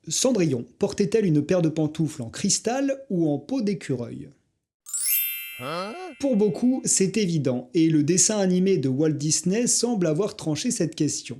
Cendrillon portait-elle une paire de pantoufles en cristal ou en peau d'écureuil? Pour beaucoup, c'est évident, et le dessin animé de Walt Disney semble avoir tranché cette question.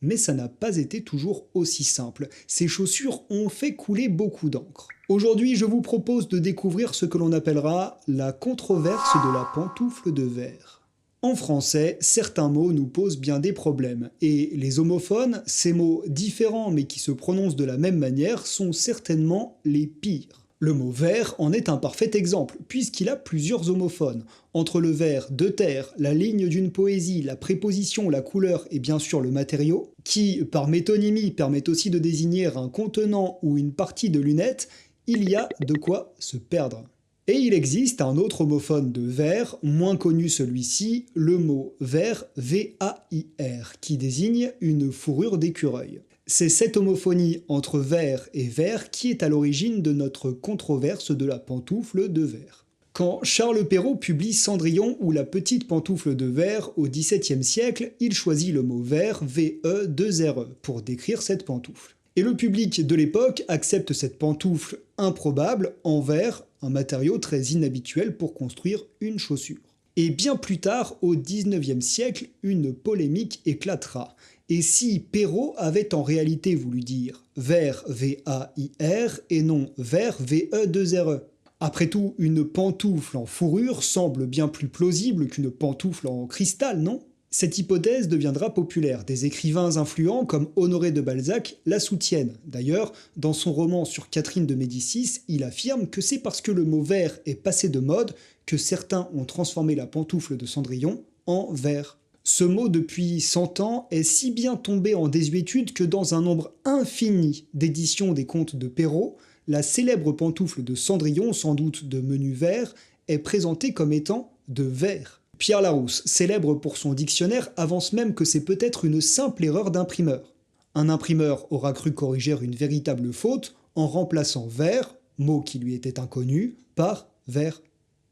Mais ça n'a pas été toujours aussi simple. Ces chaussures ont fait couler beaucoup d'encre. Aujourd'hui, je vous propose de découvrir ce que l'on appellera la controverse de la pantoufle de verre. En français, certains mots nous posent bien des problèmes, et les homophones, ces mots différents mais qui se prononcent de la même manière, sont certainement les pires. Le mot verre en est un parfait exemple, puisqu'il a plusieurs homophones. Entre le vers de terre, la ligne d'une poésie, la préposition, la couleur et bien sûr le matériau, qui, par métonymie, permet aussi de désigner un contenant ou une partie de lunettes, il y a de quoi se perdre. Et il existe un autre homophone de verre, moins connu celui-ci, le mot ver, V-A-I-R, qui désigne une fourrure d'écureuil. C'est cette homophonie entre verre et verre qui est à l'origine de notre controverse de la pantoufle de verre. Quand Charles Perrault publie Cendrillon ou la petite pantoufle de verre au XVIIe siècle, il choisit le mot verre, V-E-2-R-E, pour décrire cette pantoufle. Et le public de l'époque accepte cette pantoufle improbable en verre, un matériau très inhabituel pour construire une chaussure. Et bien plus tard, au XIXe siècle, une polémique éclatera. Et si Perrault avait en réalité voulu dire verre V-A-I-R et non verre V-E-2-R-E? Après tout, une pantoufle en fourrure semble bien plus plausible qu'une pantoufle en cristal, non? Cette hypothèse deviendra populaire. Des écrivains influents comme Honoré de Balzac la soutiennent. D'ailleurs, dans son roman sur Catherine de Médicis, il affirme que c'est parce que le mot verre est passé de mode que certains ont transformé la pantoufle de Cendrillon en verre. Ce mot, depuis 100 ans, est si bien tombé en désuétude que dans un nombre infini d'éditions des contes de Perrault, la célèbre pantoufle de Cendrillon, sans doute de menu vert, est présentée comme étant de verre. Pierre Larousse, célèbre pour son dictionnaire, avance même que c'est peut-être une simple erreur d'imprimeur. Un imprimeur aura cru corriger une véritable faute en remplaçant verre, mot qui lui était inconnu, par verre.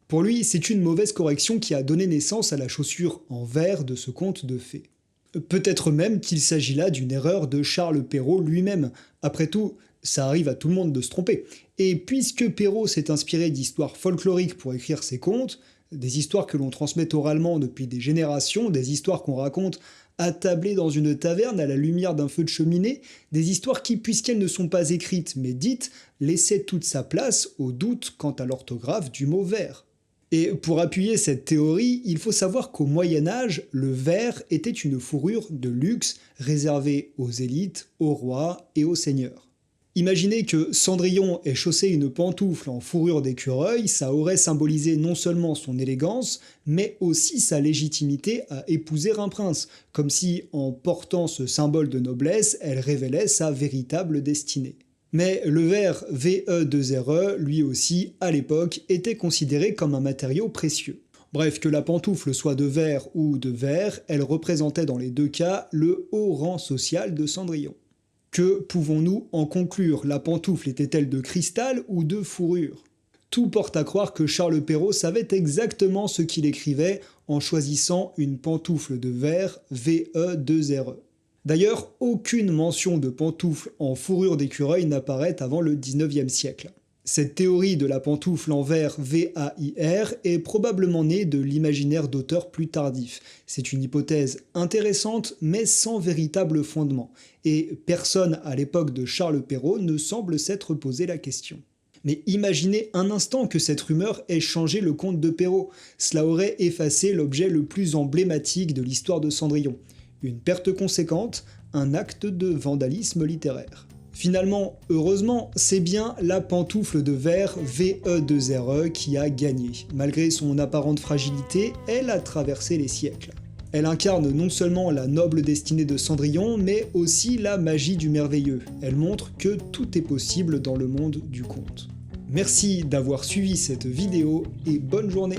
Pour lui, c'est une mauvaise correction qui a donné naissance à la chaussure en verre de ce conte de fées. Peut-être même qu'il s'agit là d'une erreur de Charles Perrault lui-même. Après tout, ça arrive à tout le monde de se tromper. Et puisque Perrault s'est inspiré d'histoires folkloriques pour écrire ses contes, des histoires que l'on transmet oralement depuis des générations, des histoires qu'on raconte attablées dans une taverne à la lumière d'un feu de cheminée, des histoires qui, puisqu'elles ne sont pas écrites mais dites, laissaient toute sa place au doute quant à l'orthographe du mot verre. Et pour appuyer cette théorie, il faut savoir qu'au Moyen-Âge, le verre était une fourrure de luxe réservée aux élites, aux rois et aux seigneurs. Imaginez que Cendrillon ait chaussé une pantoufle en fourrure d'écureuil, ça aurait symbolisé non seulement son élégance, mais aussi sa légitimité à épouser un prince, comme si, en portant ce symbole de noblesse, elle révélait sa véritable destinée. Mais le verre VE2RE, lui aussi, à l'époque, était considéré comme un matériau précieux. Bref, que la pantoufle soit de verre ou de verre, elle représentait dans les deux cas le haut rang social de Cendrillon. Que pouvons-nous en conclure? La pantoufle était-elle de cristal ou de fourrure? Tout porte à croire que Charles Perrault savait exactement ce qu'il écrivait en choisissant une pantoufle de verre VE2RE. D'ailleurs, aucune mention de pantoufle en fourrure d'écureuil n'apparaît avant le XIXe siècle. Cette théorie de la pantoufle en verre VAIR est probablement née de l'imaginaire d'auteurs plus tardifs. C'est une hypothèse intéressante mais sans véritable fondement, et personne à l'époque de Charles Perrault ne semble s'être posé la question. Mais imaginez un instant que cette rumeur ait changé le conte de Perrault. Cela aurait effacé l'objet le plus emblématique de l'histoire de Cendrillon. Une perte conséquente, un acte de vandalisme littéraire. Finalement, heureusement, c'est bien la pantoufle de verre VE2RE qui a gagné. Malgré son apparente fragilité, elle a traversé les siècles. Elle incarne non seulement la noble destinée de Cendrillon, mais aussi la magie du merveilleux. Elle montre que tout est possible dans le monde du conte. Merci d'avoir suivi cette vidéo et bonne journée!